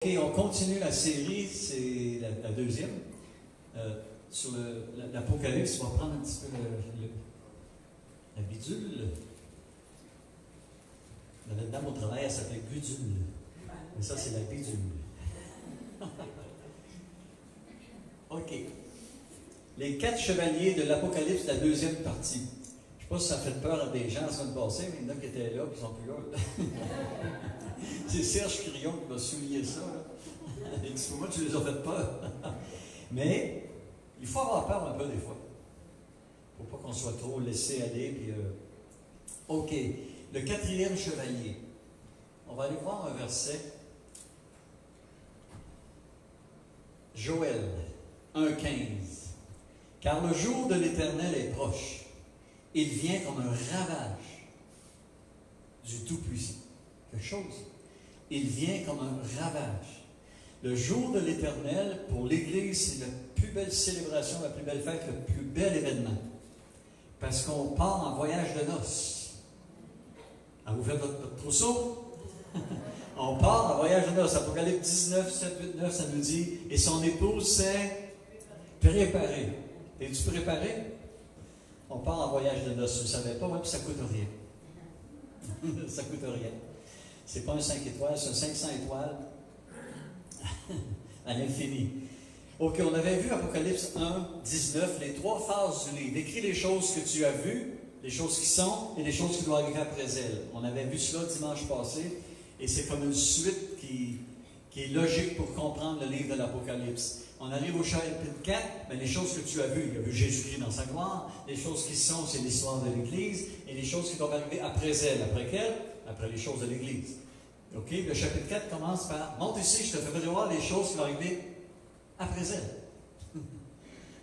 Ok, on continue la série, c'est la deuxième, sur l'Apocalypse. On va prendre un petit peu la bidule. La dame au travail, elle s'appelait Gudule. Mais ça, c'est la bidule. Ok. Les 4 chevaliers de l'Apocalypse, la deuxième partie. Je ne sais pas si ça fait peur à des gens la semaine passée, mais il y en a qui étaient là, qui sont plus là. C'est Serge Crillon qui m'a souligné ça. Là. Il dit, moi, tu les as fait peur. Mais il faut avoir peur un peu des fois. Il ne faut pas qu'on soit trop laissé aller. Puis, OK. Le 4e chevalier. On va aller voir un verset. Joël 1,15. Car le jour de l'Éternel est proche. Il vient comme un ravage du Tout-Puissant. Quelque chose. Il vient comme un ravage. Le jour de l'Éternel, pour l'Église, c'est la plus belle célébration, la plus belle fête, le plus bel événement. Parce qu'on part en voyage de noces. Ah, vous faites votre trousseau? On part en voyage de noces. Apocalypse 19, 7, 8, 9, ça nous dit, et son épouse s'est préparée. Es-tu préparé? On part en voyage de noces. Vous ne savez pas, ouais, puis ça ne coûte rien. Ça ne coûte rien. Ce n'est pas un 5 étoiles, c'est un 500 étoiles à l'infini. Ok, on avait vu Apocalypse 1, 19, les 3 phases du livre. Écris les choses que tu as vues, les choses qui sont et les choses qui doivent arriver après elles. On avait vu cela dimanche passé, et c'est comme une suite qui est logique pour comprendre le livre de l'Apocalypse. On arrive au chapitre 4, mais les choses que tu as vues, il y a vu Jésus-Christ dans sa gloire, les choses qui sont, c'est l'histoire de l'Église, et les choses qui doivent arriver après elles. Après quelles? Après les choses de l'Église. OK? Le chapitre 4 commence par « Monte ici, je te ferai voir les choses qui vont arriver après elles. »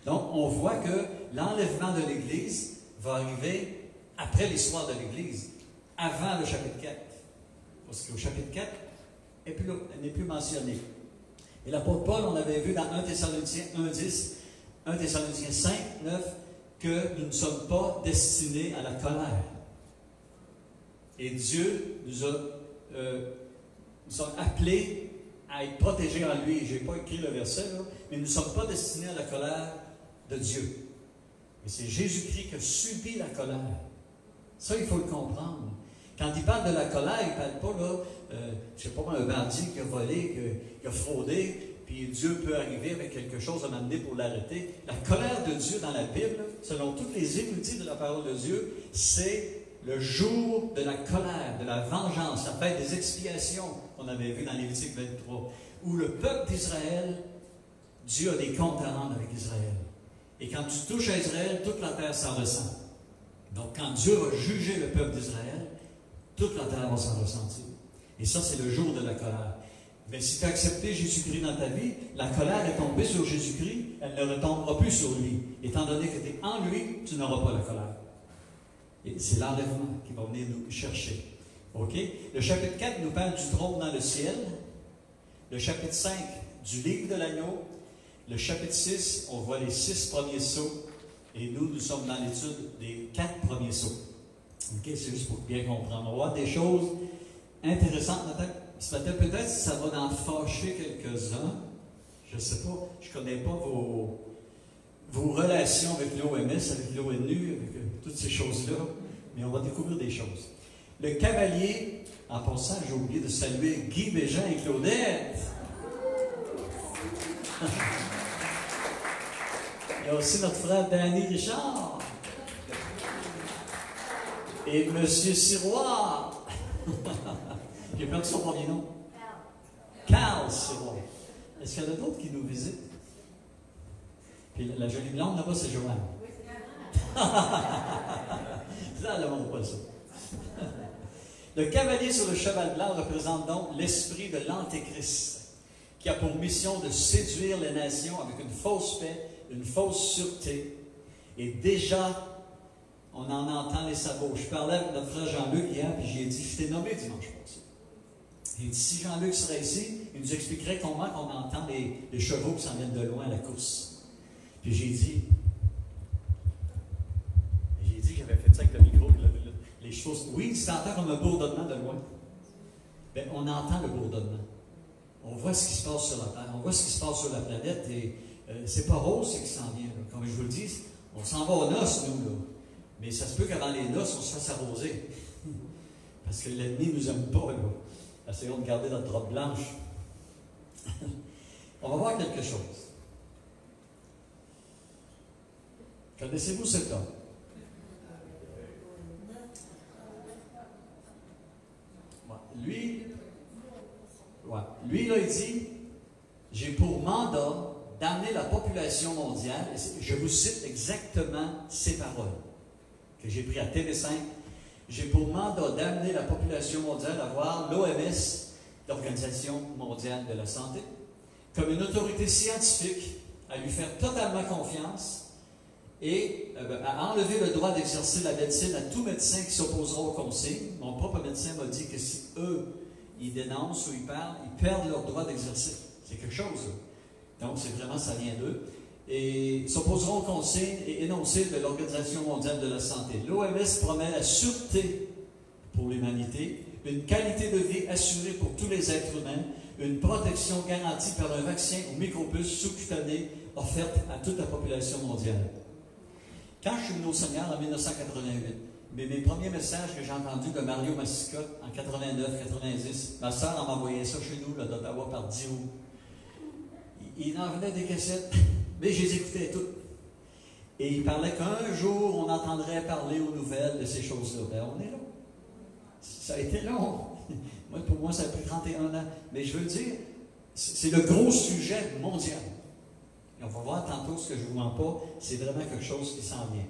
Donc, on voit que l'enlèvement de l'Église va arriver après l'histoire de l'Église, avant le chapitre 4. Parce qu'au chapitre 4, elle n'est plus mentionnée. Et l'apôtre Paul, on avait vu dans 1 Thessaloniciens 1,10, 1 Thessaloniciens 5, 9, que nous ne sommes pas destinés à la colère. Et Dieu nous sommes appelés à être protégés en lui. Je n'ai pas écrit le verset, là, mais nous ne sommes pas destinés à la colère de Dieu. Et c'est Jésus-Christ qui a subi la colère. Ça, il faut le comprendre. Quand il parle de la colère, il ne parle pas, là, je ne sais pas, un bandit qui a volé, qui a fraudé, puis Dieu peut arriver avec quelque chose à m'amener pour l'arrêter. La colère de Dieu dans la Bible, selon tous les érudits de la parole de Dieu, c'est le jour de la colère, de la vengeance, la fête des expiations qu'on avait vu dans Lévitique 23, où le peuple d'Israël, Dieu a des comptes à rendre avec Israël. Et quand tu touches à Israël, toute la terre s'en ressent. Donc quand Dieu va juger le peuple d'Israël, toute la terre va s'en ressentir. Et ça, c'est le jour de la colère. Mais si tu as accepté Jésus-Christ dans ta vie, la colère est tombée sur Jésus-Christ, elle ne retombera plus sur lui. Étant donné que tu es en lui, tu n'auras pas la colère. Et c'est l'enlèvement qui va venir nous chercher. OK? Le chapitre 4 nous parle du trône dans le ciel. Le chapitre 5, du livre de l'agneau. Le chapitre 6, on voit les 6 premiers sceaux. Et nous sommes dans l'étude des 4 premiers sceaux. OK? C'est juste pour bien comprendre. On va voir des choses intéressantes. Ce matin, peut-être ça va en fâcher quelques-uns. Je ne sais pas. Je ne connais pas vos relations avec l'OMS, avec l'ONU, avec toutes ces choses-là, mais on va découvrir des choses. Le cavalier, en passant, j'ai oublié de saluer Guy Bégin et Claudette. Il y a aussi notre frère Danny Richard. Et M. Siroir. J'ai perdu son premier nom. Carl Siroir. Est-ce qu'il y en a d'autres qui nous visitent? Puis la jolie blonde là-bas, c'est Joanne. Oui, c'est ça, elle ne montre pas ça. Le cavalier sur le cheval blanc représente donc l'esprit de l'Antéchrist, qui a pour mission de séduire les nations avec une fausse paix, une fausse sûreté. Et déjà, on en entend les sabots. Je parlais avec notre frère Jean-Luc hier, puis j'ai dit, je t'ai nommé dimanche passé. Il dit, si Jean-Luc serait ici, il nous expliquerait comment on entend les chevaux qui s'en viennent de loin à la course. Puis j'ai dit que j'avais fait ça avec le micro, les choses. Oui, tu t'entends comme un bourdonnement de loin. Bien, on entend le bourdonnement. on voit ce qui se passe sur la Terre, on voit ce qui se passe sur la planète, et c'est pas rose ce qui s'en vient. Là. Comme je vous le dis, on s'en va aux noces, nous, là. Mais ça se peut qu'avant les noces, on se fasse arroser. Parce que l'ennemi ne nous aime pas, là. Essayons de garder notre robe blanche. On va voir quelque chose. Connaissez-vous cet homme? Lui, là, il dit, j'ai pour mandat d'amener la population mondiale, je vous cite exactement ces paroles que j'ai prises à TV5, j'ai pour mandat d'amener la population mondiale à voir l'OMS, l'Organisation mondiale de la santé, comme une autorité scientifique, à lui faire totalement confiance et à enlever le droit d'exercer la médecine à tout médecin qui s'opposera aux consignes. Mon propre médecin m'a dit que si eux, ils dénoncent ou ils parlent, ils perdent leur droit d'exercer. C'est quelque chose, là. Donc, c'est vraiment, ça vient d'eux. Et s'opposeront aux consignes et énoncés de l'Organisation mondiale de la santé. L'OMS promet la sûreté pour l'humanité, une qualité de vie assurée pour tous les êtres humains, une protection garantie par un vaccin aux micropuces sous-cutanées offerte à toute la population mondiale. Quand je suis venu au Seigneur en 1988, mes premiers messages que j'ai entendus de Mario Massicotte en 89-90, ma soeur m'a envoyé ça chez nous, d'Ottawa, par 10 août. Il en venait des cassettes, mais je les écoutais toutes. Et il parlait qu'un jour, on entendrait parler aux nouvelles de ces choses-là. Ben, on est là. Ça a été long. Pour moi, ça a pris 31 ans. Mais je veux dire, c'est le gros sujet mondial. Et on va voir tantôt ce que je ne vous mens pas. C'est vraiment quelque chose qui s'en vient.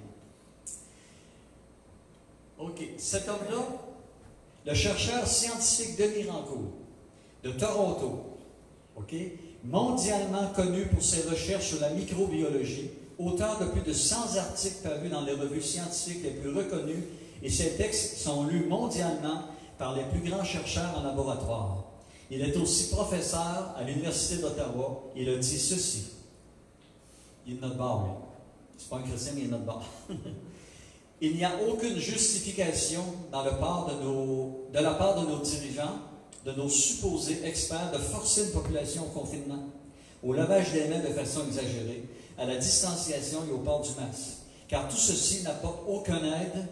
OK. Cet homme-là, le chercheur scientifique Denis Rancourt, de Toronto, OK, mondialement connu pour ses recherches sur la microbiologie, auteur de plus de 100 articles parus dans les revues scientifiques les plus reconnues, et ses textes sont lus mondialement par les plus grands chercheurs en laboratoire. Il est aussi professeur à l'Université d'Ottawa. Il a dit ceci. Il est de notre bord, lui. C'est pas un chrétien, mais il est de notre bord. Il n'y a aucune justification de la part de nos dirigeants, de nos supposés experts, de forcer une population au confinement, au lavage des mains de façon exagérée, à la distanciation et au port du masque. Car tout ceci n'apporte aucune aide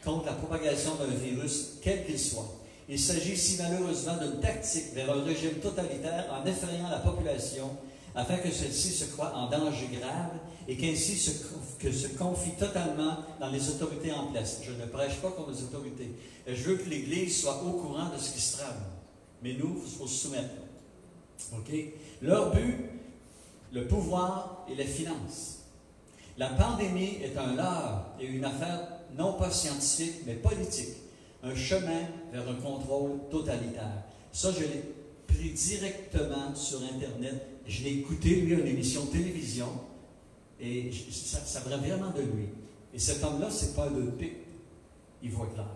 contre la propagation d'un virus, quel qu'il soit. Il s'agit ici malheureusement d'une tactique vers un régime totalitaire en effrayant la population afin que celle-ci se croie en danger grave et qu'ainsi se confie totalement dans les autorités en place. Je ne prêche pas contre les autorités. Je veux que l'Église soit au courant de ce qui se trame. Mais nous, il faut se soumettre. OK? Leur but, le pouvoir et les finances. La pandémie est un leurre et une affaire non pas scientifique, mais politique. Un chemin vers un contrôle totalitaire. Ça, je l'ai pris directement sur Internet. Je l'ai écouté, lui, à une émission de télévision, et ça vient vraiment de lui. Et cet homme-là, c'est pas un de pique. Il voit clair.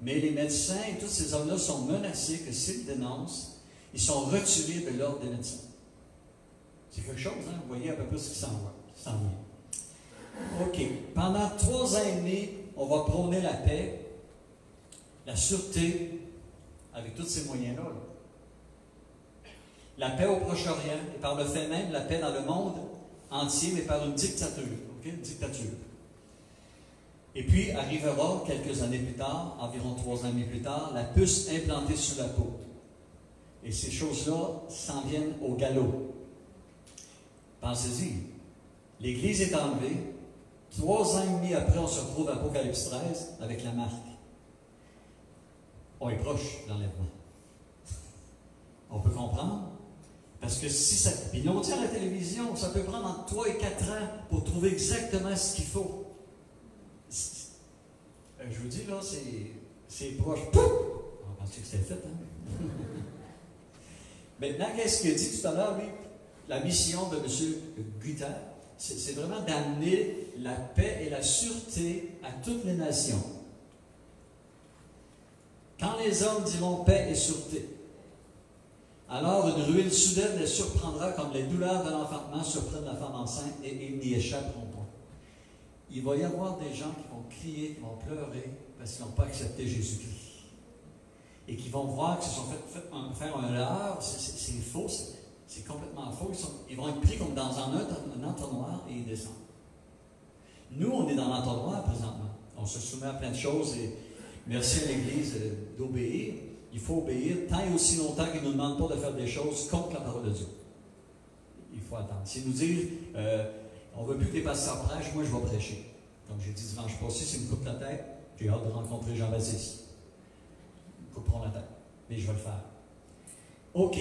Mais les médecins et tous ces hommes-là sont menacés que s'ils dénoncent, ils sont retirés de l'ordre des médecins. C'est quelque chose, hein? Vous voyez à peu près ce qui s'en vient. OK. Pendant 3 ans et demi, on va prôner la paix, la sûreté, avec tous ces moyens-là. Là. La paix au Proche-Orient, et par le fait même, la paix dans le monde entier, mais par une dictature. OK? Une dictature. Et puis arrivera, quelques années plus tard, environ 3 années plus tard, la puce implantée sous la peau. Et ces choses-là s'en viennent au galop. Pensez-y. L'Église est enlevée. 3 ans et demi après, on se retrouve à Apocalypse 13 avec la marque. On est proche de l'enlèvement. On peut comprendre. Parce que si ça... Puis ils l'ont dit à la télévision, ça peut prendre entre 3 et 4 ans pour trouver exactement ce qu'il faut. Je vous dis, là, c'est proche. Pouf! On pensait que c'était fait, hein? Maintenant, qu'est-ce qu'il a dit tout à l'heure, lui? La mission de M. Guter, c'est vraiment d'amener la paix et la sûreté à toutes les nations. Quand les hommes diront paix et sûreté, alors une ruine soudaine les surprendra comme les douleurs de l'enfantement surprennent la femme enceinte et ils n'y échapperont pas. Il va y avoir des gens qui vont crier, qui vont pleurer parce qu'ils n'ont pas accepté Jésus-Christ. et qui vont voir qu'ils se sont faire un leurre, c'est faux, c'est complètement faux. Ils vont être pris comme dans un entonnoir et ils descendent. Nous, on est dans l'entonnoir présentement. On se soumet à plein de choses et merci à l'Église d'obéir. Il faut obéir tant et aussi longtemps qu'ils ne nous demandent pas de faire des choses contre la parole de Dieu. Il faut attendre. S'ils nous disent on ne veut plus que les pasteurs prêchent, moi je vais prêcher. Comme j'ai dit dimanche passé, s'ils me coupent la tête, j'ai hâte de rencontrer Jean-Baptiste. Ils me couperont la tête, mais je vais le faire. OK.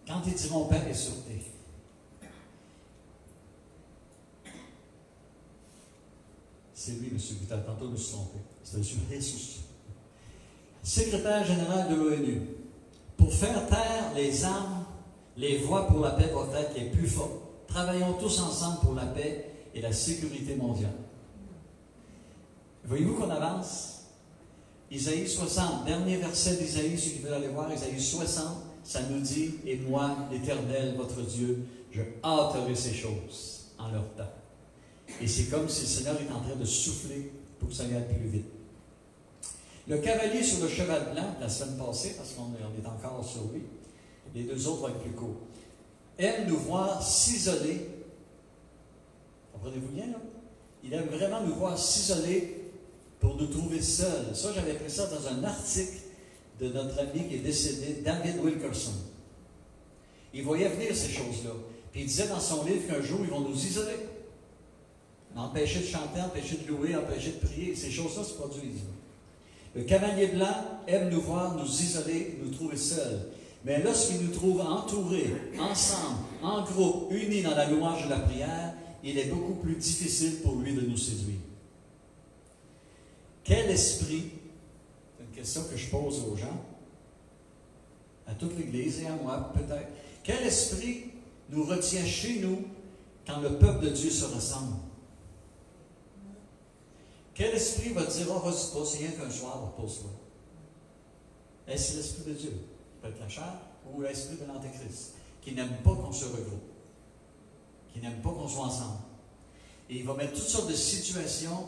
Quand il dit mon Père est sur terre, c'est lui, M. Guitard. Tantôt, je me suis trompé. C'est M. Jesus. Secrétaire général de l'ONU. Pour faire taire les armes, les voies pour la paix doivent être les plus fortes. Travaillons tous ensemble pour la paix et la sécurité mondiale. Voyez-vous qu'on avance? Isaïe 60, dernier verset d'Isaïe, ceux qui veulent aller voir, Isaïe 60, ça nous dit « Et moi, l'Éternel, votre Dieu, je hâterai ces choses en leur temps. » Et c'est comme si le Seigneur est en train de souffler pour que ça aille plus vite. Le cavalier sur le cheval blanc, la semaine passée, parce qu'on est encore sur lui, les deux autres vont être plus courts, aime nous voir s'isoler. Comprenez-vous bien, là? Il aime vraiment nous voir s'isoler pour nous trouver seuls. Ça, j'avais pris ça dans un article de notre ami qui est décédé, David Wilkerson. Il voyait venir ces choses-là. Puis il disait dans son livre qu'un jour, ils vont nous isoler. Empêcher de chanter, empêcher de louer, empêcher de prier. Ces choses-là se produisent. Le cavalier blanc aime nous voir, nous isoler, nous trouver seuls. Mais lorsqu'il nous trouve entourés, ensemble, en groupe, unis dans la louange de la prière, il est beaucoup plus difficile pour lui de nous séduire. Quel esprit, c'est une question que je pose aux gens, à toute l'Église et à moi peut-être, quel esprit nous retient chez nous quand le peuple de Dieu se ressemble? Quel esprit va dire, oh, vas-y pas, c'est rien qu'un soir, repose-toi? Est-ce l'esprit de Dieu? Peut être la chair ou l'esprit de l'Antéchrist, qui n'aime pas qu'on se regroupe, qui n'aime pas qu'on soit ensemble. Et il va mettre toutes sortes de situations,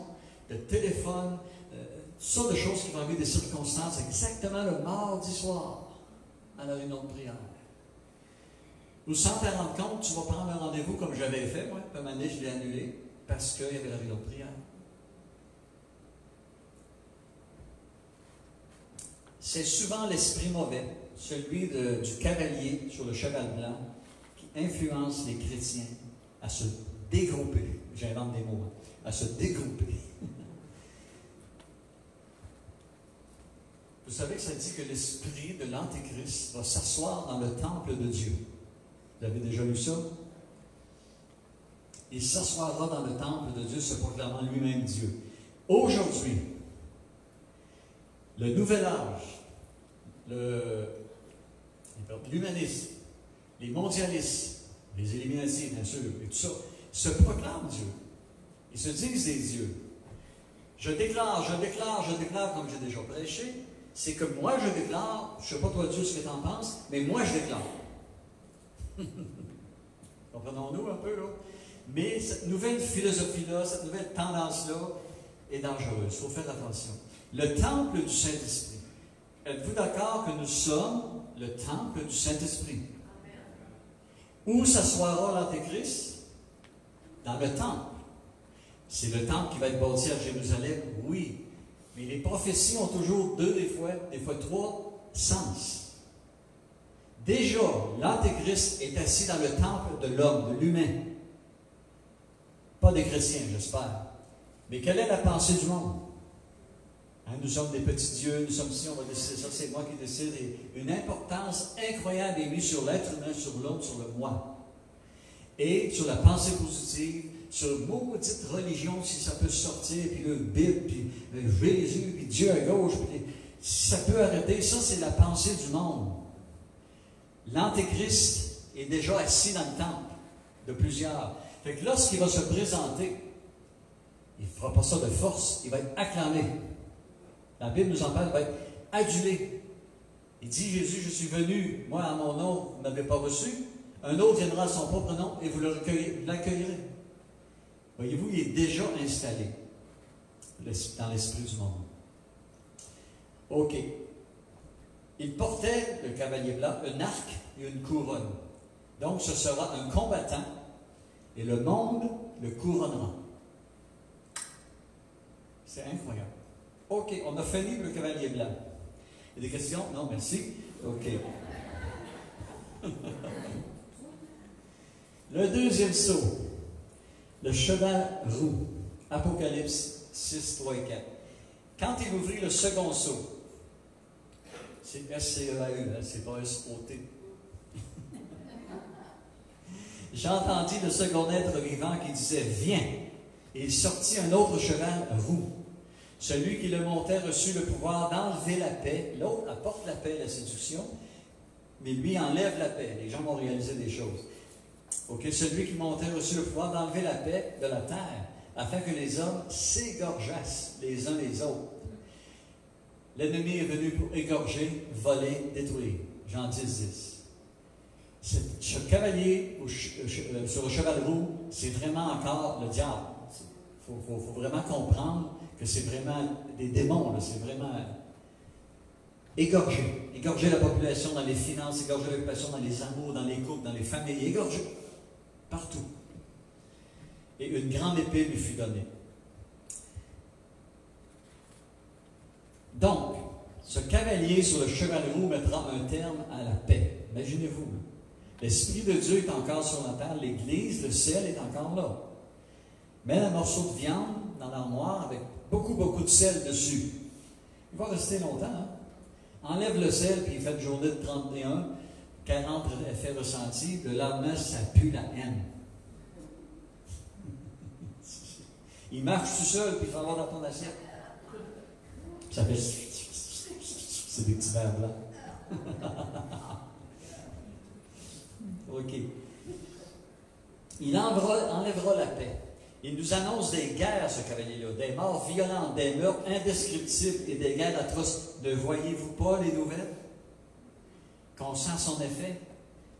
de téléphones, toutes sortes de choses qui vont arriver, des circonstances, exactement le mardi soir, à la réunion de prière. Ou sans te rendre compte, tu vas prendre un rendez-vous comme j'avais fait, moi, puis à un moment donné, je l'ai annulé, parce qu'il y avait la réunion de prière. C'est souvent l'esprit mauvais, celui du cavalier sur le cheval blanc, qui influence les chrétiens à se dégrouper. J'invente des mots, à se dégrouper. Vous savez que ça dit que l'esprit de l'Antéchrist va s'asseoir dans le temple de Dieu. Vous avez déjà lu ça? Il s'assoira dans le temple de Dieu, se proclamant lui-même Dieu. Aujourd'hui, le nouvel âge, l'humanisme, les mondialistes, les Illuminati, bien sûr, et tout ça, se proclament Dieu. Ils se disent des dieux. Je déclare, comme j'ai déjà prêché, c'est que moi je déclare, je ne sais pas toi Dieu ce que tu en penses, mais moi je déclare. Comprenons-nous un peu, là? Mais cette nouvelle philosophie-là, cette nouvelle tendance-là est dangereuse. Il faut faire attention. Le temple du Saint-Esprit. Êtes-vous d'accord que nous sommes le temple du Saint-Esprit? Où s'assoira l'Antéchrist? Dans le temple. C'est le temple qui va être bâti à Jérusalem, oui. Mais les prophéties ont toujours des fois trois sens. Déjà, l'Antéchrist est assis dans le temple de l'homme, de l'humain. Pas des chrétiens, j'espère. Mais quelle est la pensée du monde? Hein, nous sommes des petits dieux, nous sommes ici, on va décider ça, c'est moi qui décide. Et une importance incroyable est mise sur l'être humain, sur l'autre, sur le moi. Et sur la pensée positive, sur maudite religion, si ça peut sortir, puis le Bible, puis Jésus, puis Dieu à gauche, puis si ça peut arrêter, ça c'est la pensée du monde. L'Antéchrist est déjà assis dans le temple de plusieurs. Fait que lorsqu'il va se présenter, il ne fera pas ça de force, il va être acclamé. La Bible nous en parle, il va être adulé. Il dit, Jésus, je suis venu, moi à mon nom, vous ne m'avez pas reçu. Un autre viendra à son propre nom et vous l'accueillerez. Voyez-vous, il est déjà installé dans l'esprit du monde. OK. Il portait, le cavalier blanc, un arc et une couronne. Donc, ce sera un combattant et le monde le couronnera. C'est incroyable. OK, on a fini le cavalier blanc. Il y a des questions? Non, merci. OK. Le deuxième sceau, le cheval roux. Apocalypse 6, 3 et 4. Quand il ouvrit le second sceau, c'est S-C-E-A-U, c'est pas S-O-T. J'entendis le second être vivant qui disait « Viens !» Et il sortit un autre cheval roux. Celui qui le montait reçut le pouvoir d'enlever la paix. L'autre apporte la paix et la séduction, mais lui enlève la paix. Les gens vont réaliser des choses. OK, celui qui montait reçut le pouvoir d'enlever la paix de la terre, afin que les hommes s'égorgeassent les uns les autres. L'ennemi est venu pour égorger, voler, détruire. Jean 10, 10. Ce cavalier sur le cheval roux, c'est vraiment encore le diable. Il faut vraiment comprendre que c'est vraiment des démons, c'est vraiment égorger la population dans les finances, égorger la population dans les amours, dans les couples, dans les familles, égorger partout. Et une grande épée lui fut donnée. Donc, ce cavalier sur le cheval roux mettra un terme à la paix. Imaginez-vous. L'Esprit de Dieu est encore sur la terre, l'Église, le ciel est encore là. Mets un morceau de viande dans l'armoire avec beaucoup de sel dessus. Il va rester longtemps. Hein? Enlève le sel, puis il fait une journée de 31, 40 effets ressentis. Le lendemain, ça pue la haine. Il marche tout seul, puis il va dans ton assiette. Ça fait... C'est des petits verres blancs. OK. Il enlèvera la paix. Il nous annonce des guerres, ce cavalier-là, des morts violentes, des meurtres indescriptibles et des guerres atroces. Ne voyez-vous pas les nouvelles? Qu'on sent son effet.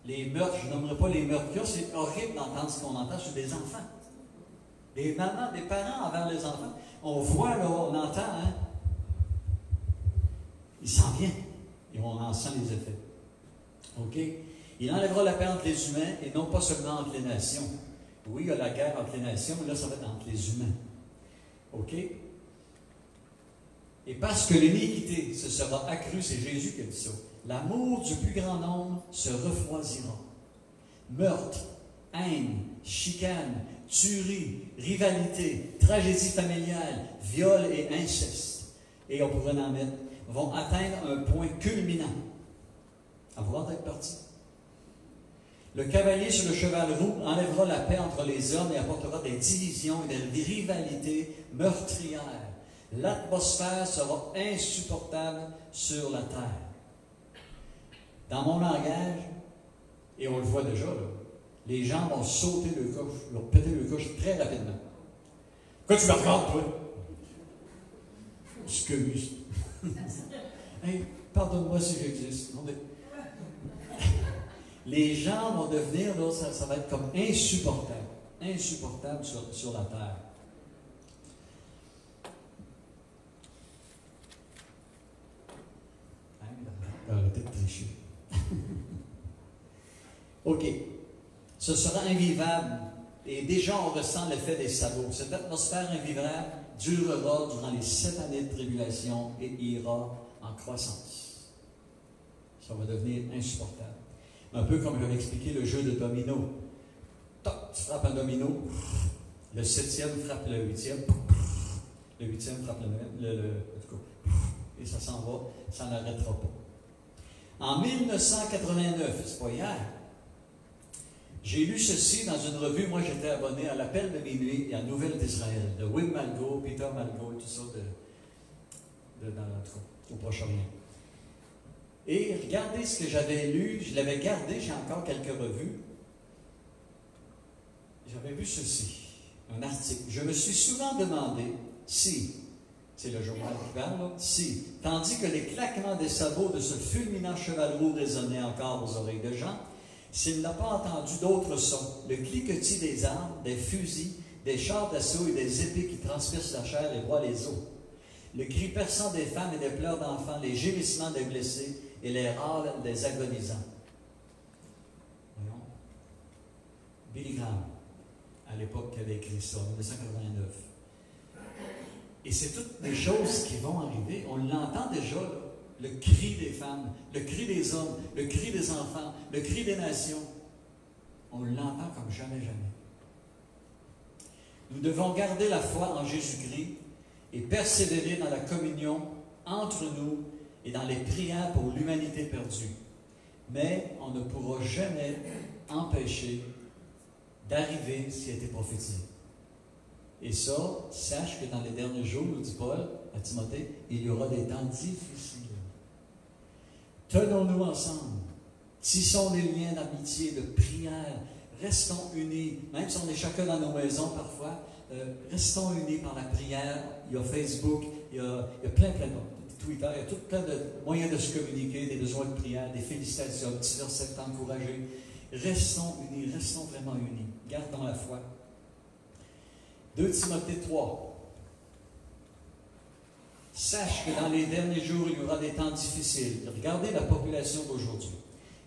Les meurtres, je nommerai pas les meurtres qu'il y a, c'est horrible d'entendre ce qu'on entend sur des enfants. Des mamans, des parents envers les enfants. On voit, là, on entend, hein? Il s'en vient. Et on en sent les effets. OK? Il enlèvera la paix entre les humains et non pas seulement entre les nations. Oui, il y a la guerre entre les nations, mais là, ça va être entre les humains. OK? Et parce que l'iniquité se sera accrue, c'est Jésus qui a dit ça, l'amour du plus grand nombre se refroidira. Meurtre, haine, chicane, tuerie, rivalité, tragédie familiale, viol et inceste, et on pourrait en mettre, vont atteindre un point culminant. Avoir d'être parti. Le cavalier sur le cheval roux enlèvera la paix entre les hommes et apportera des divisions et des rivalités meurtrières. L'atmosphère sera insupportable sur la terre. Dans mon langage, et on le voit déjà, là, les gens vont sauter le coche, vont péter le coche très rapidement. Pourquoi tu me regardes, toi? Excuse. Hey, pardonne-moi si j'existe. Les gens vont devenir, là, ça va être comme insupportable. Insupportable sur la terre. Arrêtez de tricher. OK. Ce sera invivable. Et déjà, on ressent l'effet des sabots. Cette atmosphère invivable durera durant les 7 années de tribulation et ira en croissance. Ça va devenir insupportable. Un peu comme j'avais expliqué le jeu de domino. Toc, tu frappes un domino, le 7e frappe le 8e, le 8e frappe et ça s'en va, ça n'arrêtera pas. En 1989, c'est pas hier, j'ai lu ceci dans une revue, moi j'étais abonné à l'Appel de minuit et à Nouvelles d'Israël, de Wim Malgo, Peter Malgo, tout ça, au Proche-Orient. Et regardez ce que j'avais lu, je l'avais gardé, j'ai encore quelques revues. J'avais vu ceci, un article. Je me suis souvent demandé si, c'est le journal qui parle, là, si, tandis que les claquements des sabots de ce fulminant cheval roux résonnaient encore aux oreilles de Jean, s'il n'a pas entendu d'autres sons, le cliquetis des armes, des fusils, des chars d'assaut et des épées qui transpercent la chair et broient les os. le cri perçant des femmes et des pleurs d'enfants, les gémissements des blessés et les râles des agonisants. Voyons. Billy Graham, à l'époque, qui avait écrit ça, en 1989. Et c'est toutes des choses qui vont arriver. On l'entend déjà, là. Le cri des femmes, le cri des hommes, le cri des enfants, le cri des nations. On l'entend comme jamais, jamais. Nous devons garder la foi en Jésus-Christ et persévérer dans la communion entre nous et dans les prières pour l'humanité perdue. Mais on ne pourra jamais empêcher d'arriver ce qui a été prophétisé. Et ça, sache que dans les derniers jours, nous dit Paul à Timothée, il y aura des temps difficiles. Tenons-nous ensemble, tissons des liens d'amitié, de prière, restons unis, même si on est chacun dans nos maisons parfois, restons unis par la prière. Il y a Facebook, il y a plein de Twitter, il y a tout plein de moyens de se communiquer, des besoins de prière, des félicitations, des petits versets encouragés. Restons unis, restons vraiment unis, gardons la foi. 2 Timothée 3. Sache que dans les derniers jours, il y aura des temps difficiles. Regardez la population d'aujourd'hui.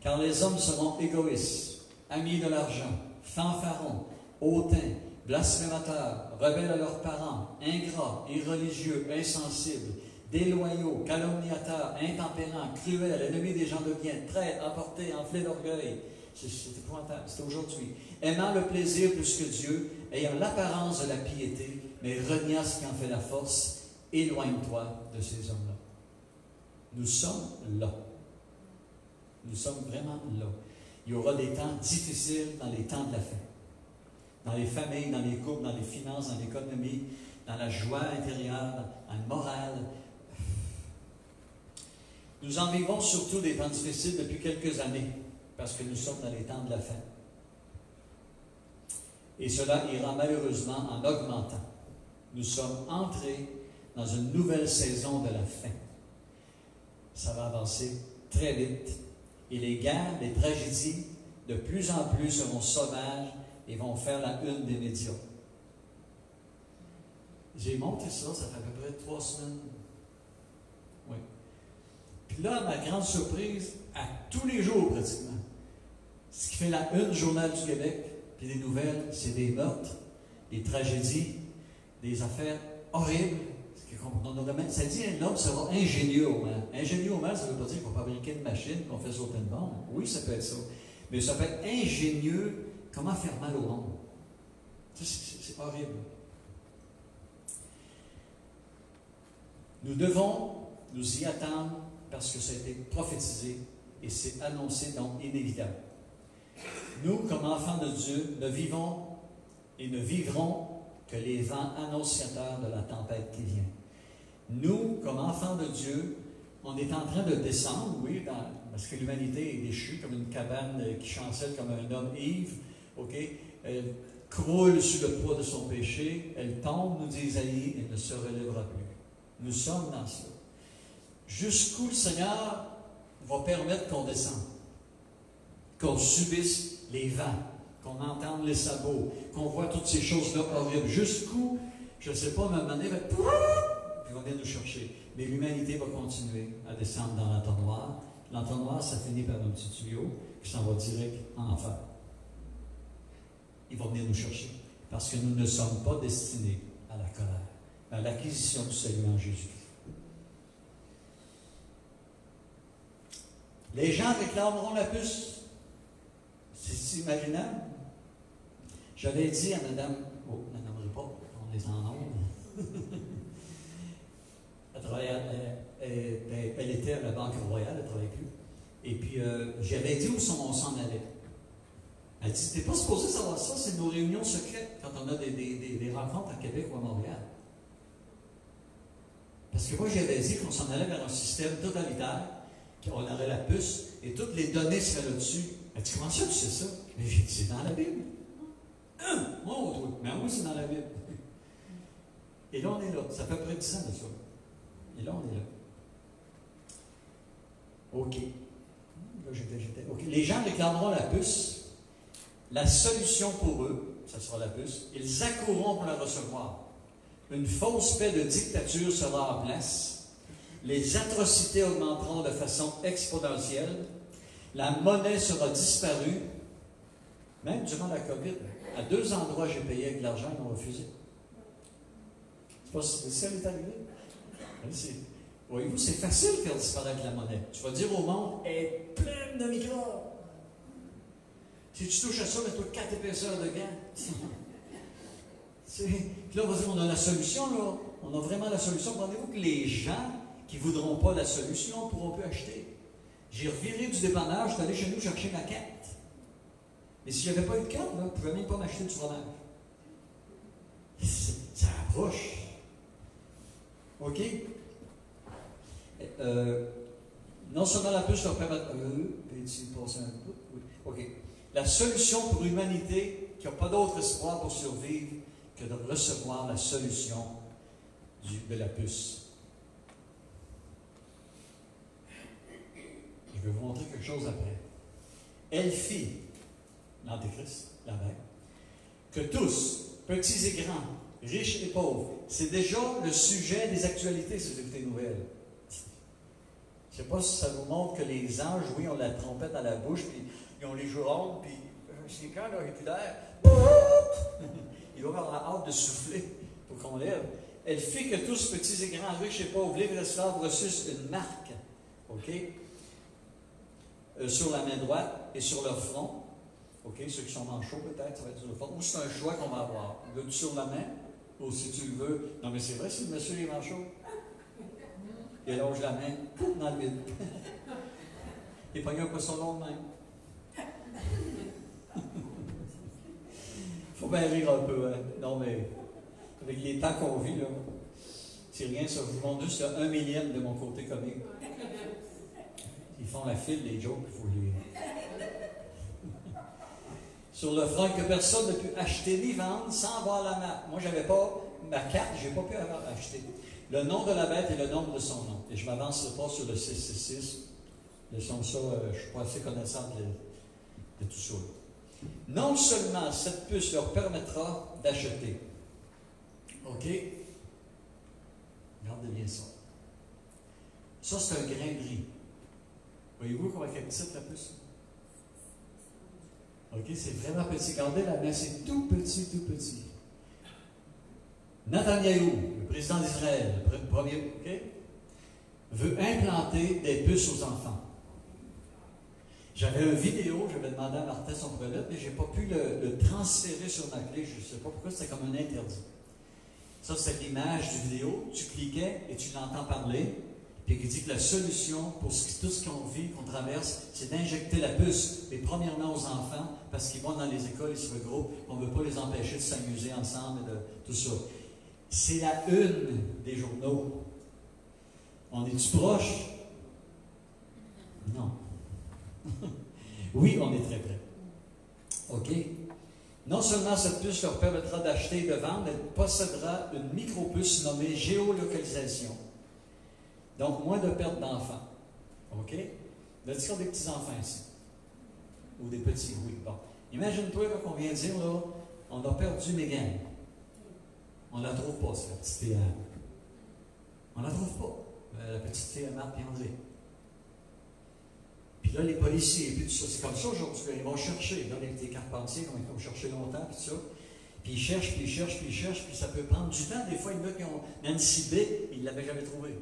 Car les hommes seront égoïstes, amis de l'argent, fanfarons, hautains, blasphémateurs, rebelles à leurs parents, ingrats, irreligieux, insensibles, déloyaux, calomniateurs, intempérants, cruels, ennemis des gens de bien, traîtres, emportés, enflés d'orgueil. C'est épouvantable, c'est aujourd'hui. Aimant le plaisir plus que Dieu, ayant l'apparence de la piété, mais reniant ce qui en fait la force, éloigne-toi de ces hommes-là. Nous sommes là. Nous sommes vraiment là. Il y aura des temps difficiles dans les temps de la fin. Dans les familles, dans les couples, dans les finances, dans l'économie, dans la joie intérieure, dans le moral. Nous en vivons surtout des temps difficiles depuis quelques années, parce que nous sommes dans les temps de la fin. Et cela ira malheureusement en augmentant. Nous sommes entrés dans une nouvelle saison de la fin. Ça va avancer très vite. Et les guerres, les tragédies, de plus en plus seront sauvages et vont faire la une des médias. J'ai monté ça, ça fait à peu près 3 semaines. Oui. Puis là, ma grande surprise, à tous les jours pratiquement, ce qui fait la une du Journal du Québec, puis les nouvelles, c'est des meurtres, des tragédies, des affaires horribles. Ça dit un homme sera ingénieux au mal. Ingénieux au mal, ça ne veut pas dire qu'on va fabriquer une machine, qu'on fait sauter une bombe. Oui, ça peut être ça. Mais ça peut être ingénieux, comment faire mal au monde. C'est horrible. Nous devons nous y attendre parce que ça a été prophétisé et c'est annoncé, donc inévitable. Nous, comme enfants de Dieu, ne vivons et ne vivrons que les vents annonciateurs de la tempête qui vient. Nous, comme enfants de Dieu, on est en train de descendre, oui, parce que l'humanité est déchue comme une cabane qui chancelle comme un homme ivre, ok? Elle croule sous le poids de son péché, elle tombe, nous dit Isaïe, et ne se relèvera plus. Nous sommes dans cela. Jusqu'où le Seigneur va permettre qu'on descende, qu'on subisse les vents, qu'on entende les sabots, qu'on voit toutes ces choses-là horribles. Jusqu'où, je ne sais pas, mais à un moment donné, puis on vient nous chercher. Mais l'humanité va continuer à descendre dans l'entonnoir. L'entonnoir, ça finit par un petit tuyau qui s'en va direct en enfer. Il va venir nous chercher. Parce que nous ne sommes pas destinés à la colère, à l'acquisition du salut en Jésus-Christ. Les gens réclameront la puce. C'est imaginable. J'avais dit à Madame, je ne nommerai pas, on est en nombre. Elle était à la Banque Royale, elle ne travaillait plus. Et puis, j'avais dit où on s'en allait. Elle dit, t'es pas supposé savoir ça, c'est nos réunions secrètes quand on a des rencontres à Québec ou à Montréal. Parce que moi, j'avais dit qu'on s'en allait vers un système totalitaire, qu'on aurait la puce, et toutes les données seraient là-dessus. Elle dit, comment ça tu sais ça? Mais j'ai dit, c'est dans la Bible. Mais oui, c'est dans la Bible. Et là, on est là. Ça fait près de 10 ans de ça. Et là, on est là. OK. Là, j'étais. OK. Les gens réclameront la puce. La solution pour eux, ça sera la puce. Ils accourront pour la recevoir. Une fausse paix de dictature sera en place. Les atrocités augmenteront de façon exponentielle. La monnaie sera disparue. Même durant la COVID, à 2 endroits, j'ai payé avec de l'argent, ils m'ont refusé. C'est pas si ça est arrivé. Voyez-vous, c'est facile de faire disparaître la monnaie. Tu vas dire au monde, elle est pleine de microbes. Si tu touches à ça, mets-toi 4 épaisseurs de gants. Puis là, on va dire, on a la solution, là. On a vraiment la solution. Rendez-vous que les gens qui ne voudront pas la solution ne pourront plus acheter. J'ai reviré du dépanneur, je suis allé chez nous chercher ma carte. Mais si je n'avais pas eu de carte, là, je ne pouvais même pas m'acheter du fromage. Ça approche. OK? Non seulement la puce leur permet... Peux-tu passer un bout? Oui. OK. La solution pour l'humanité qui n'a pas d'autre espoir pour survivre que de recevoir la solution de la puce. Je vais vous montrer quelque chose après. Elle fit, l'Antéchrist, la bête, que tous, petits et grands, riches et pauvres, c'est déjà le sujet des actualités, si vous écoutez les nouvelles. Je ne sais pas si ça vous montre que les anges, oui, ont la trompette à la bouche, puis ils ont les joues rondes, puis c'est quand là, il n'y a plus d'air. Il va avoir hâte de souffler pour qu'on lève. Elle fit que tous, petits et grands, riches et pauvres, libres et esclaves, reçussent une marque, OK, sur la main droite et sur leur front. OK, ceux qui sont manchots, peut-être, ça va être sur le front. Ou c'est un choix qu'on va avoir. Veux-tu sur la main, ou si tu le veux. Non, mais c'est vrai, si le monsieur est manchot, il allonge la main dans le vide. Il pogne un poisson long de même. Il faut bien rire un peu, hein? Non, mais avec les temps qu'on vit, là, c'est rien, ça. Je vous montre juste 1 millième de mon côté comique. Ils font la file, les jokes, il faut les... Sur le front, que personne ne peut acheter ni vendre sans avoir la marque. Moi, je n'avais pas ma carte, je n'ai pas pu acheter. Le nom de la bête et le nombre de son nom. Et je ne m'avancerai pas sur le 666. Laissons ça, je ne suis pas assez connaissant de tout ça. Non seulement cette puce leur permettra d'acheter. OK? Regardez bien ça. Ça, c'est un grain de riz. Voyez-vous comment elle est petite, la puce? OK? C'est vraiment petit. Regardez la main, c'est tout petit, tout petit. Netanyahou, le président d'Israël, le premier, OK, veut implanter des puces aux enfants. J'avais une vidéo, j'avais demandé à Martin si on pouvait mettre, mais je n'ai pas pu le transférer sur ma clé. Je ne sais pas pourquoi, c'était comme un interdit. Ça, c'est l'image du vidéo. Tu cliquais et tu l'entends parler. Puis il dit que la solution pour tout ce qu'on vit, qu'on traverse, c'est d'injecter la puce, mais premièrement aux enfants, parce qu'ils vont dans les écoles, ils se regroupent, on ne veut pas les empêcher de s'amuser ensemble et de tout ça. C'est la une des journaux. On est-tu proche? Non. Oui, on est très près. OK? Non seulement cette puce leur permettra d'acheter et de vendre, elle possédera une micropuce nommée géolocalisation. Donc, moins de perte d'enfants. OK? Là, tu as des petits-enfants ici. Ou des petits, oui. Bon. Imagine-toi qu'on vient de dire, là, on a perdu Mégane. On ne la trouve pas, cette petite fille. On ne la trouve pas. La petite fille à Marthe et André. Puis là, les policiers, puis tout ça, c'est comme ça aujourd'hui. Ils vont chercher. Là, les carpentiers, ils vont chercher longtemps, puis tout ça. Puis ils cherchent, puis ils cherchent, puis ils cherchent, puis ça peut prendre du temps. Des fois, il y en a qui ont Nancy B, ils ne l'avaient jamais trouvé.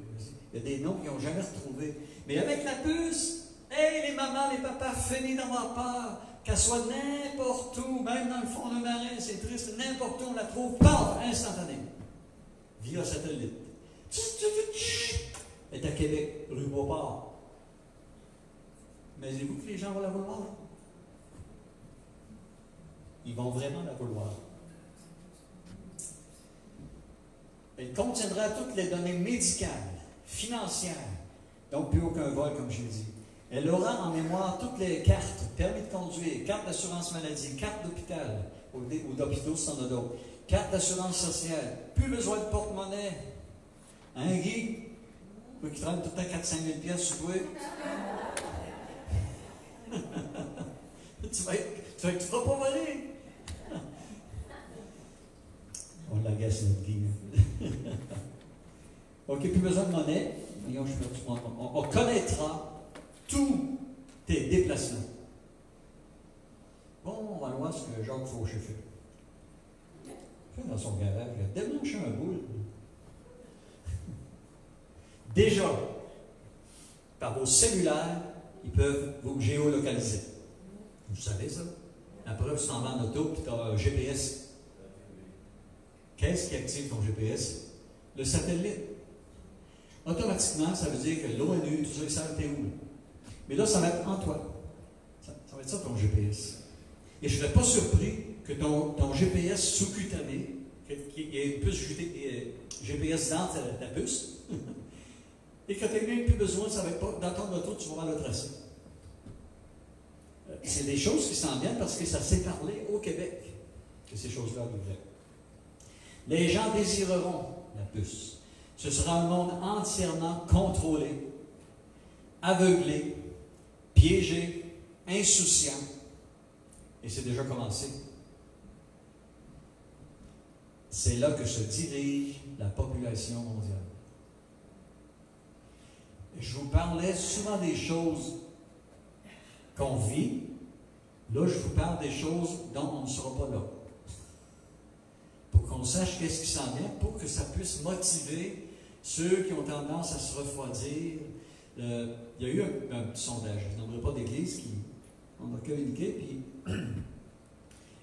Il y a des noms qu'ils n'ont jamais retrouvés. Mais avec la puce, hey, les mamans, les papas, finissent d'avoir peur. Qu'elle soit n'importe où, même dans le fond de marin, c'est triste, n'importe où, on la trouve, paf, instantané. Via satellite. Elle est à Québec, rue Beauport. Mais dites-vous que les gens vont la vouloir? Ils vont vraiment la vouloir. Elle contiendra toutes les données médicales, financières, donc plus aucun vol, comme j'ai dit. Elle aura en mémoire toutes les cartes, permis de conduire, carte d'assurance maladie, carte d'hôpital, ou d'hôpitaux si on a d'autres, carte d'assurance sociale, plus besoin de porte-monnaie. Hein, Guy? Toi qui traîne tout le temps 4-5 000 piastres sur toi. Tu vas pas voler. On On l'agace notre Guy. OK, plus besoin de monnaie. On connaîtra tous tes déplacements. Bon, on va voir ce que Jacques Fauché fait dans son garage. Il a démanché un boule. Déjà, par vos cellulaires, ils peuvent vous géolocaliser. Vous savez ça? La preuve, tu t'en vas en auto et tu as un GPS. Qu'est-ce qui active ton GPS? Le satellite. Automatiquement, ça veut dire que l'ONU, tout ça, ils savent t'es où. Mais là, ça va être en toi. Ça va être ça ton GPS. Et je ne serais pas surpris que ton GPS sous-cutané, qu'il y ait une puce GPS dans ta puce, et que tu n'aies même plus besoin, ça va être pas, dans ton auto, tu vas voir le tracé. C'est des choses qui s'en viennent parce que ça s'est parlé au Québec que ces choses-là arriveraient. Les gens désireront la puce. Ce sera un monde entièrement contrôlé, aveuglé, piégé, insouciant. Et c'est déjà commencé. C'est là que se dirige la population mondiale. Je vous parlais souvent des choses qu'on vit. Là, je vous parle des choses dont on ne sera pas là. Pour qu'on sache qu'est-ce qui s'en vient, pour que ça puisse motiver ceux qui ont tendance à se refroidir. Il y a eu un petit sondage, je n'aimerais pas d'église qui on a communiqué, puis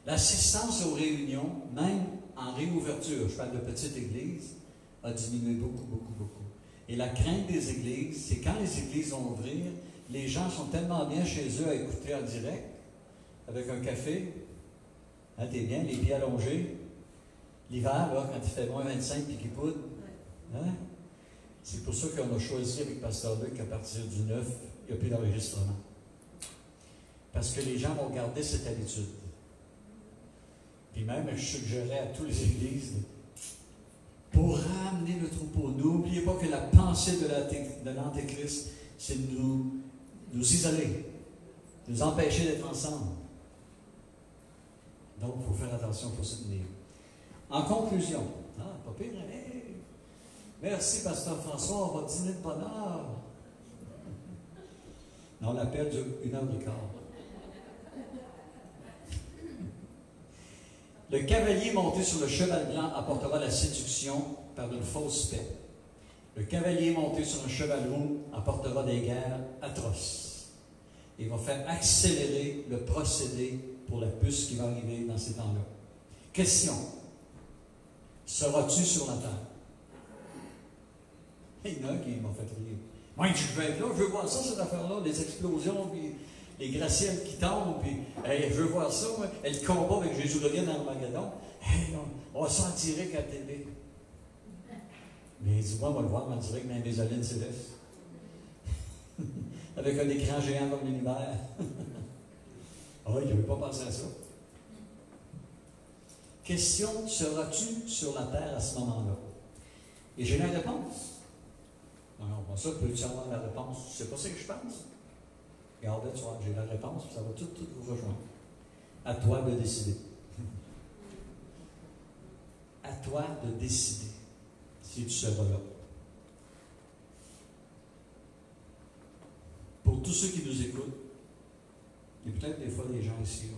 l'assistance aux réunions, même en réouverture, je parle de petite église, a diminué beaucoup, beaucoup, beaucoup. Et la crainte des églises, c'est quand les églises vont ouvrir, les gens sont tellement bien chez eux à écouter en direct, avec un café, hein, t'es bien, les pieds allongés, l'hiver, là, quand il fait moins 25 puis qu'il poudre, hein? C'est pour ça qu'on a choisi avec Pasteur Luc qu'à partir du 9, il n'y a plus d'enregistrement. Parce que les gens vont garder cette habitude. Puis même, je suggérais à toutes les églises, pour ramener le troupeau, n'oubliez pas que la pensée de l'Antéchrist, c'est de nous isoler, de nous empêcher d'être ensemble. Donc, il faut faire attention, il faut se tenir. En conclusion, pas pire, hey, merci, Pasteur François, on va dîner de bonne heure. Non, l'appel dure 1h15. Le cavalier monté sur le cheval blanc apportera la séduction par une fausse paix. Le cavalier monté sur un cheval roux apportera des guerres atroces. Il va faire accélérer le procédé pour la puce qui va arriver dans ces temps-là. Question. Seras-tu sur la terre? Il y en a qui m'ont fait rire. Moi, je vais être là, je veux voir ça, cette affaire-là, les explosions, puis les gratte-ciels qui tombent, puis hey, je veux voir ça, moi. Et le combat avec Jésus le dans Armageddon. Hey, on va s'en tirer qu'à la télé. Mais dis-moi, on va le voir en direct dans les Mésolines célestes. Avec un écran géant comme l'univers. Ah oui, je n'avais pas pensé à ça. Question, seras-tu sur la terre à ce moment-là? Et j'ai la réponse. Alors, bon, ça, peux-tu avoir la réponse? C'est pas ça que je pense. Regardez, tu vois, j'ai la réponse, ça va tout vous rejoindre. À toi de décider. À toi de décider si tu seras là. Pour tous ceux qui nous écoutent, et peut-être des fois les gens ici, là,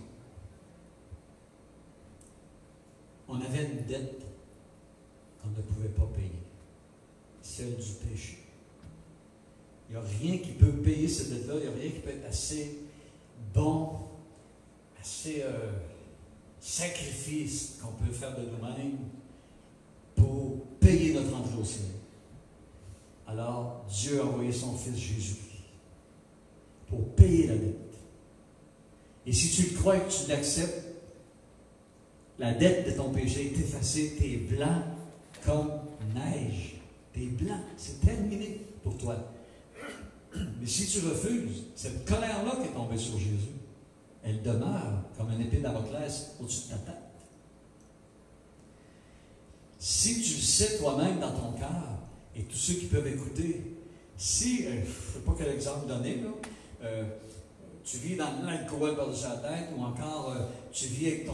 on avait une dette qu'on ne pouvait pas payer, celle du péché. Il n'y a rien qui peut payer cette dette-là, il n'y a rien qui peut être assez bon, assez sacrifice qu'on peut faire de nous-mêmes pour payer notre entrée au ciel. Alors, Dieu a envoyé son Fils Jésus-Christ pour payer la dette. Et si tu le crois et que tu l'acceptes, la dette de ton péché est effacée, tu es blanc comme neige. Tu es blanc, c'est terminé pour toi. Mais si tu refuses, cette colère-là qui est tombée sur Jésus, elle demeure comme une épée Damoclès au-dessus de ta tête. Si tu le sais toi-même dans ton cœur, et tous ceux qui peuvent écouter, si, je ne sais pas quel exemple donner, là, tu vis dans l'alcool par-dessus la tête, ou encore tu vis avec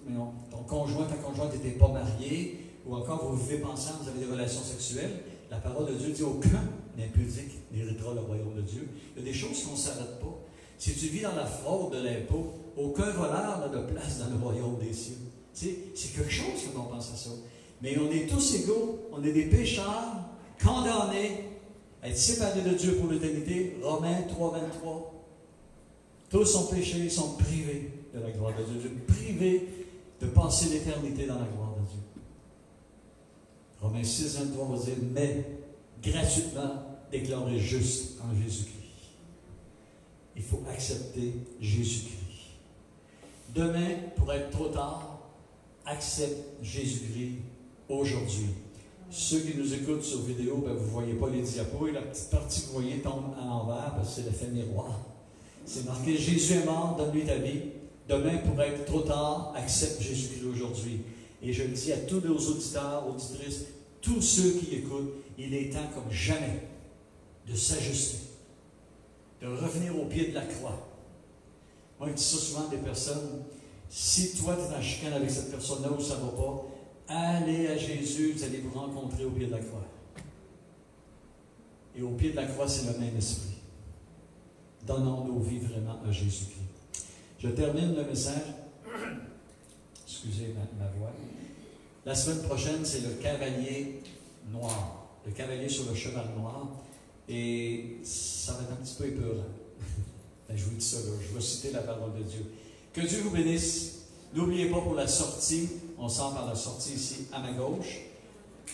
ton conjoint, ta conjointe n'était pas marié, ou encore vous vivez pas ensemble, vous avez des relations sexuelles, la parole de Dieu dit aucun impudique n'héritera le royaume de Dieu. Il y a des choses qu'on ne s'arrête pas. Si tu vis dans la fraude de l'impôt, aucun voleur n'a de place dans le royaume des cieux. C'est quelque chose quand on pense à ça. Mais on est tous égaux, on est des pécheurs, condamnés à être séparés de Dieu pour l'éternité. Romains 3, 23. Tous ont péché, sont privés de la gloire de Dieu, privés de passer l'éternité dans la gloire de Dieu. Romains 6, 23 va dire, mais gratuitement déclaré juste en Jésus-Christ. Il faut accepter Jésus-Christ. Demain, pour être trop tard, accepte Jésus-Christ aujourd'hui. Ceux qui nous écoutent sur vidéo, ben, vous ne voyez pas les diapos et la petite partie que vous voyez tombe à l'envers parce que c'est l'effet miroir. C'est marqué Jésus est mort, donne-lui ta vie. Demain, pour être trop tard, accepte Jésus-Christ aujourd'hui. Et je le dis à tous nos auditeurs, auditrices, tous ceux qui écoutent, il est temps comme jamais de s'ajuster, de revenir au pied de la croix. Moi, je dis ça souvent à des personnes, si toi tu es en chicane avec cette personne-là où ça ne va pas, allez à Jésus, vous allez vous rencontrer au pied de la croix. Et au pied de la croix, c'est le même esprit. Donnons nos vies vraiment à Jésus-Christ. Je termine le message. Excusez ma voix. La semaine prochaine, c'est le cavalier noir. Le cavalier sur le cheval noir. Et ça va être un petit peu épeurant. Ben, je vous dis ça, là. Je vais citer la parole de Dieu. Que Dieu vous bénisse. N'oubliez pas pour la sortie, on sort par la sortie ici à ma gauche,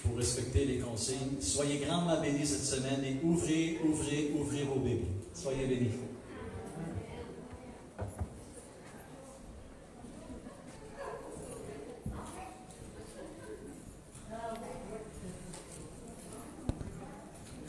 pour respecter les consignes. Soyez grandement bénis cette semaine et ouvrez vos Bibles. Soyez bénis.